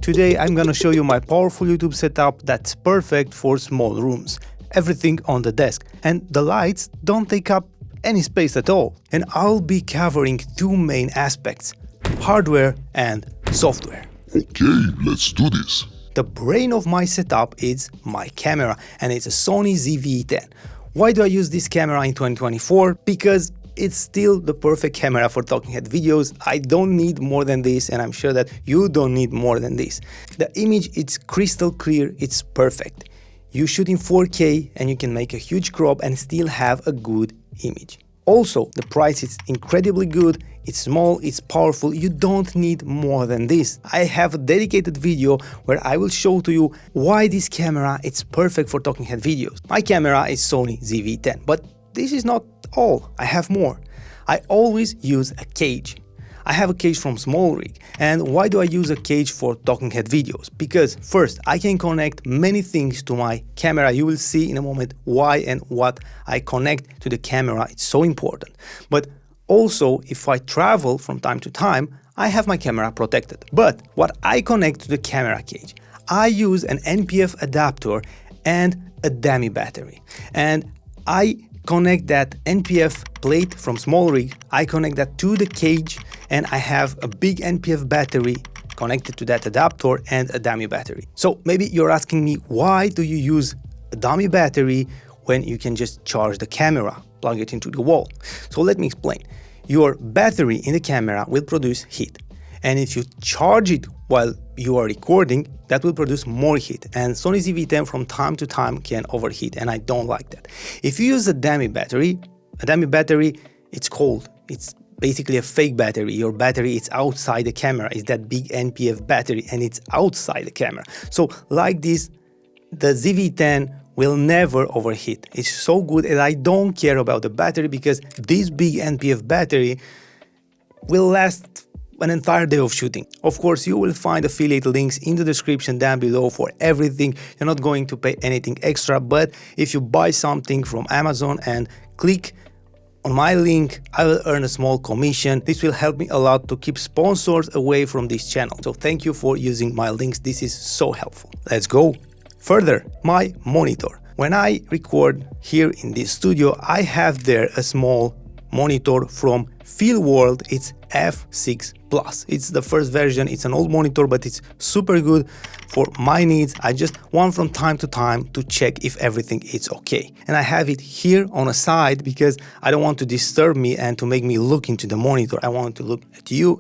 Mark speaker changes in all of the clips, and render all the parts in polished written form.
Speaker 1: Today I'm gonna show you my powerful YouTube setup that's perfect for small rooms. Everything on the desk, and the lights don't take up any space at all. And I'll be covering two main aspects: hardware and software.
Speaker 2: Okay, let's do this.
Speaker 1: The brain of my setup is my camera, and it's a Sony ZV-10. Why do I use this camera in 2024? Because it's still the perfect camera for talking head videos. I don't need more than this, and I'm sure that you don't need more than this. The image, it's crystal clear, it's perfect. You shoot in 4K and you can make a huge crop and still have a good image. Also, the price is incredibly good, it's small, it's powerful, you don't need more than this. I have a dedicated video where I will show to you why this camera is perfect for talking head videos. My camera is Sony ZV-10, but this is not all, I have more. I always use a cage. I have a cage from Small Rig. And why do I use a cage for talking head videos? Because first, I can connect many things to my camera. You will see in a moment why and what I connect to the camera. It's so important. But also, if I travel from time to time, I have my camera protected. But what I connect to the camera cage, I use an NPF adapter and a dummy battery. And I connect that NPF plate from Small Rig, I connect that to the cage, and I have a big NPF battery connected to that adapter and a dummy battery. So maybe you're asking me, why do you use a dummy battery when you can just charge the camera, plug it into the wall? So let me explain. Your battery in the camera will produce heat, and if you charge it while you are recording, that will produce more heat, and Sony ZV-10 from time to time can overheat, and I don't like that. If you use a dummy battery, it's cold. It's basically a fake battery. Your battery is outside the camera. It's that big NPF battery, and it's outside the camera. So like this, the ZV-10 will never overheat. It's so good, and I don't care about the battery because this big NPF battery will last an entire day of shooting. Of course, you will find affiliate links in the description down below for everything. You're not going to pay anything extra, but if you buy something from Amazon and click on my link, I will earn a small commission. This will help me a lot to keep sponsors away from this channel. So thank you for using my links. This is so helpful. Let's go further. My monitor. When I record here in this studio, I have there a small monitor from Fieldworld. It's F6 Plus. It's the first version. It's an old monitor, but it's super good for my needs. I just want from time to time to check if everything is okay. And I have it here on a side because I don't want to disturb me and to make me look into the monitor. I want to look at you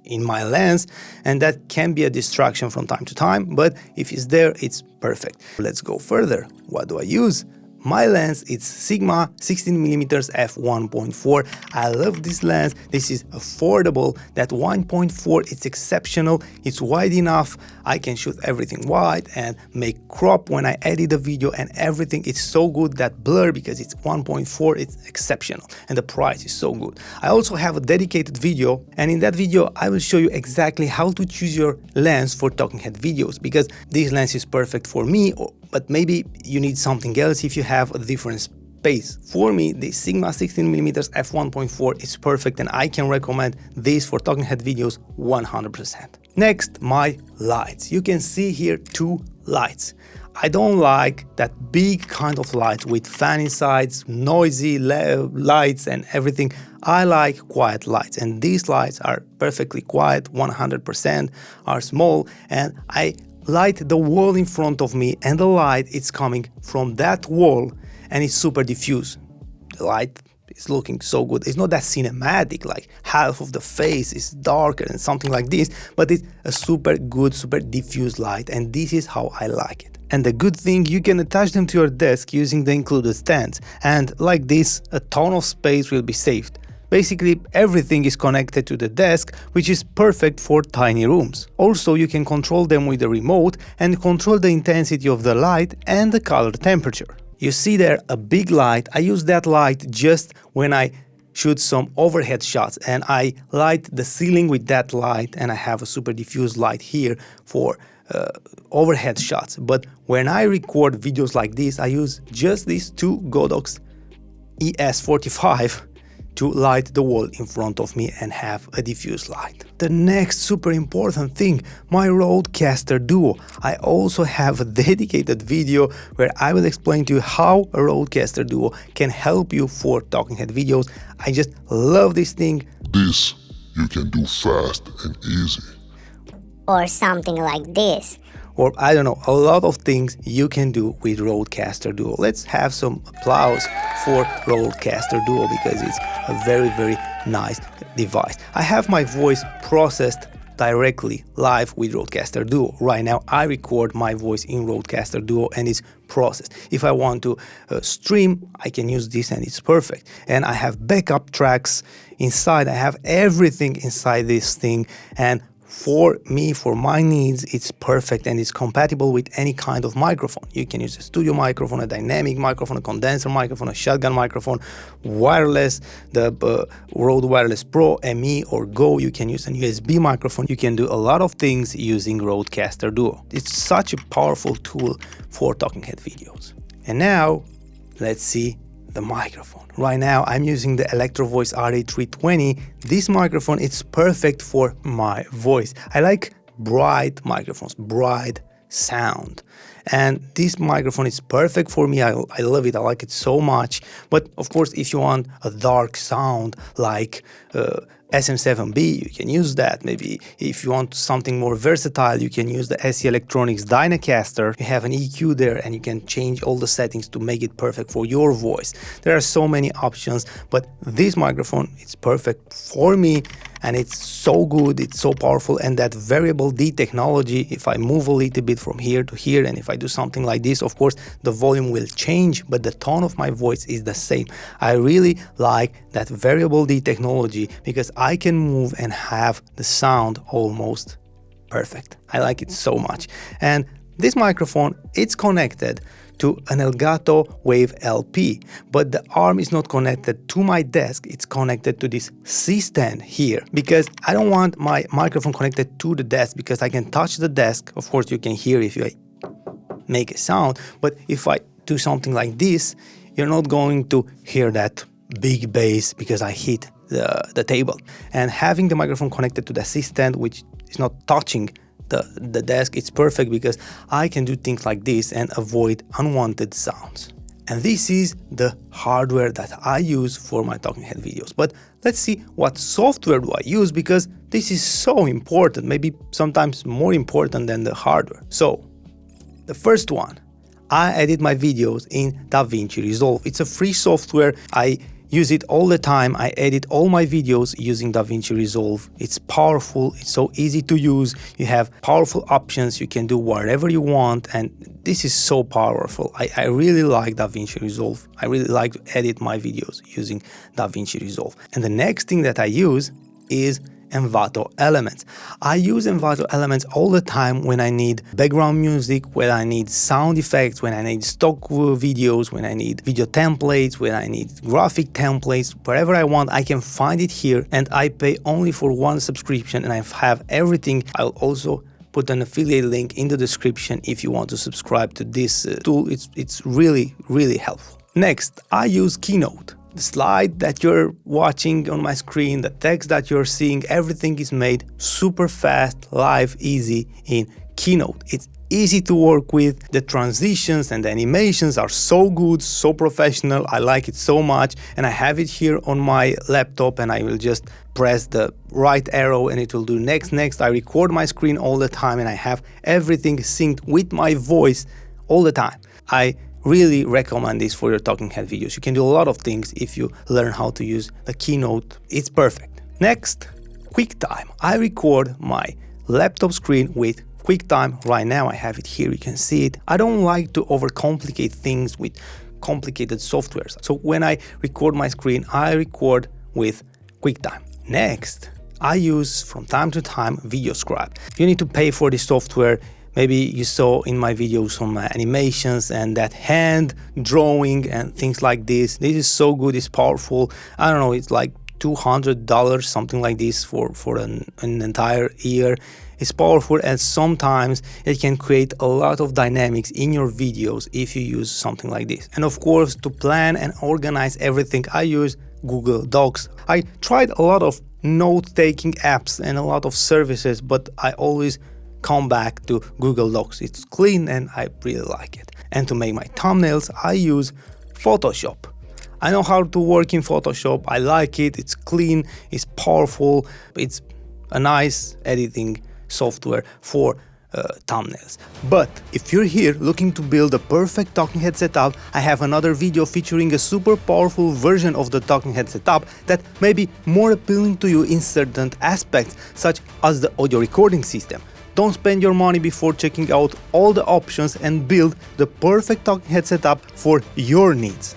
Speaker 1: in my lens, and that can be a distraction from time to time, but if it's there, it's perfect. Let's go further. What do I use? My lens, it's Sigma 16mm f1.4. I love this lens. This is affordable. That 1.4, it's exceptional. It's wide enough. I can shoot everything wide and make crop when I edit the video, and everything is so good. That blur, because it's 1.4, it's exceptional. And the price is so good. I also have a dedicated video, and in that video, I will show you exactly how to choose your lens for talking head videos, because this lens is perfect for me, but maybe you need something else if you have a different space. For me, the Sigma 16mm f1.4 is perfect, and I can recommend this for talking head videos 100%. Next, my lights. You can see here two lights. I don't like that big kind of lights with fan insides, noisy lights and everything. I like quiet lights, and these lights are perfectly quiet, 100%, are small, and I light the wall in front of me, and the light is coming from that wall, and it's super diffuse. The light is looking so good. It's not that cinematic, like half of the face is darker and something like this, but it's a super good, super diffuse light, and this is how I like it. And the good thing, you can attach them to your desk using the included stands, and like this, a ton of space will be saved. Basically, everything is connected to the desk, which is perfect for tiny rooms. Also, you can control them with the remote and control the intensity of the light and the color temperature. You see there a big light. I use that light just when I shoot some overhead shots, and I light the ceiling with that light, and I have a super diffuse light here for overhead shots. But when I record videos like this, I use just these two Godox ES45 to light the wall in front of me and have a diffuse light. The next super important thing, my Rodecaster Duo. I also have a dedicated video where I will explain to you how a Rodecaster Duo can help you for talking head videos. I just love this thing.
Speaker 2: This you can do fast and easy.
Speaker 3: Or something like this.
Speaker 1: Or I don't know, a lot of things you can do with Rodecaster Duo. Let's have some applause for Rodecaster Duo because it's a very, very nice device. I have my voice processed directly live with Rodecaster Duo. Right now I record my voice in Rodecaster Duo and it's processed. If I want to stream, I can use this and it's perfect. And I have backup tracks inside. I have everything inside this thing, and for me, for my needs, it's perfect and it's compatible with any kind of microphone. You can use a studio microphone, a dynamic microphone, a condenser microphone, a shotgun microphone, wireless, the Rode Wireless Pro, ME or Go. You can use a USB microphone. You can do a lot of things using Rodecaster Duo. It's such a powerful tool for talking head videos. And now, let's see the microphone. Right now I'm using the Electro Voice RA320. This microphone is perfect for my voice. I like bright microphones, bright sound. And this microphone is perfect for me. I love it. I like it so much. But of course, if you want a dark sound like SM7B, you can use that. Maybe if you want something more versatile, you can use the SE Electronics Dynacaster. You have an EQ there and you can change all the settings to make it perfect for your voice. There are so many options, but this microphone is perfect for me and it's so good, it's so powerful. And that variable D technology, if I move a little bit from here to here and if I do something like this, of course the volume will change, but the tone of my voice is the same. I really like that variable D technology because I can move and have the sound almost perfect. I like it so much. And this microphone, it's connected to an Elgato Wave LP, but the arm is not connected to my desk. It's connected to this C-stand here because I don't want my microphone connected to the desk because I can touch the desk. Of course, you can hear if I make a sound, but if I do something like this, you're not going to hear that big bass because I hit the table. And having the microphone connected to the C-stand, which is not touching the desk, it's perfect because I can do things like this and avoid unwanted sounds. And this is the hardware that I use for my talking head videos. But let's see what software do I use because this is so important, maybe sometimes more important than the hardware. So the first one, I edit my videos in DaVinci Resolve. It's a free software. I use it all the time. I edit all my videos using DaVinci Resolve. It's powerful, it's so easy to use. You have powerful options, you can do whatever you want, and this is so powerful. I really like DaVinci Resolve. I really like to edit my videos using DaVinci Resolve. And the next thing that I use is Envato Elements. I use Envato Elements all the time when I need background music, when I need sound effects, when I need stock videos, when I need video templates, when I need graphic templates, wherever I want, I can find it here, and I pay only for one subscription and I have everything. I'll also put an affiliate link in the description if you want to subscribe to this tool. It's really, really helpful. Next, I use Keynote. The slide that you're watching on my screen, the text that you're seeing, everything is made super fast, live, easy in Keynote. It's easy to work with. The transitions and the animations are so good, so professional. I like it so much, and I have it here on my laptop, and I will just press the right arrow and it will do next. I record my screen all the time and I have everything synced with my voice all the time. I really recommend this for your talking head videos. You can do a lot of things if you learn how to use the Keynote. It's perfect. Next, QuickTime. I record my laptop screen with QuickTime. Right now I have it here, you can see it. I don't like to overcomplicate things with complicated softwares. So when I record my screen, I record with QuickTime. Next, I use from time to time VideoScribe. You need to pay for this software. Maybe you saw in my videos some animations and that hand drawing and things like this. This is so good, it's powerful. I don't know, it's like $200, something like this for an entire year. It's powerful, and sometimes it can create a lot of dynamics in your videos if you use something like this. And of course, to plan and organize everything, I use Google Docs. I tried a lot of note-taking apps and a lot of services, but I always come back to Google Docs. It's clean and I really like it. And to make my thumbnails, I use Photoshop. I know how to work in Photoshop. I like it. It's clean, it's powerful, it's a nice editing software for thumbnails. But if you're here looking to build a perfect talking head setup, I have another video featuring a super powerful version of the talking head setup that may be more appealing to you in certain aspects, such as the audio recording system. Don't spend your money before checking out all the options and build the perfect talking head setup for your needs.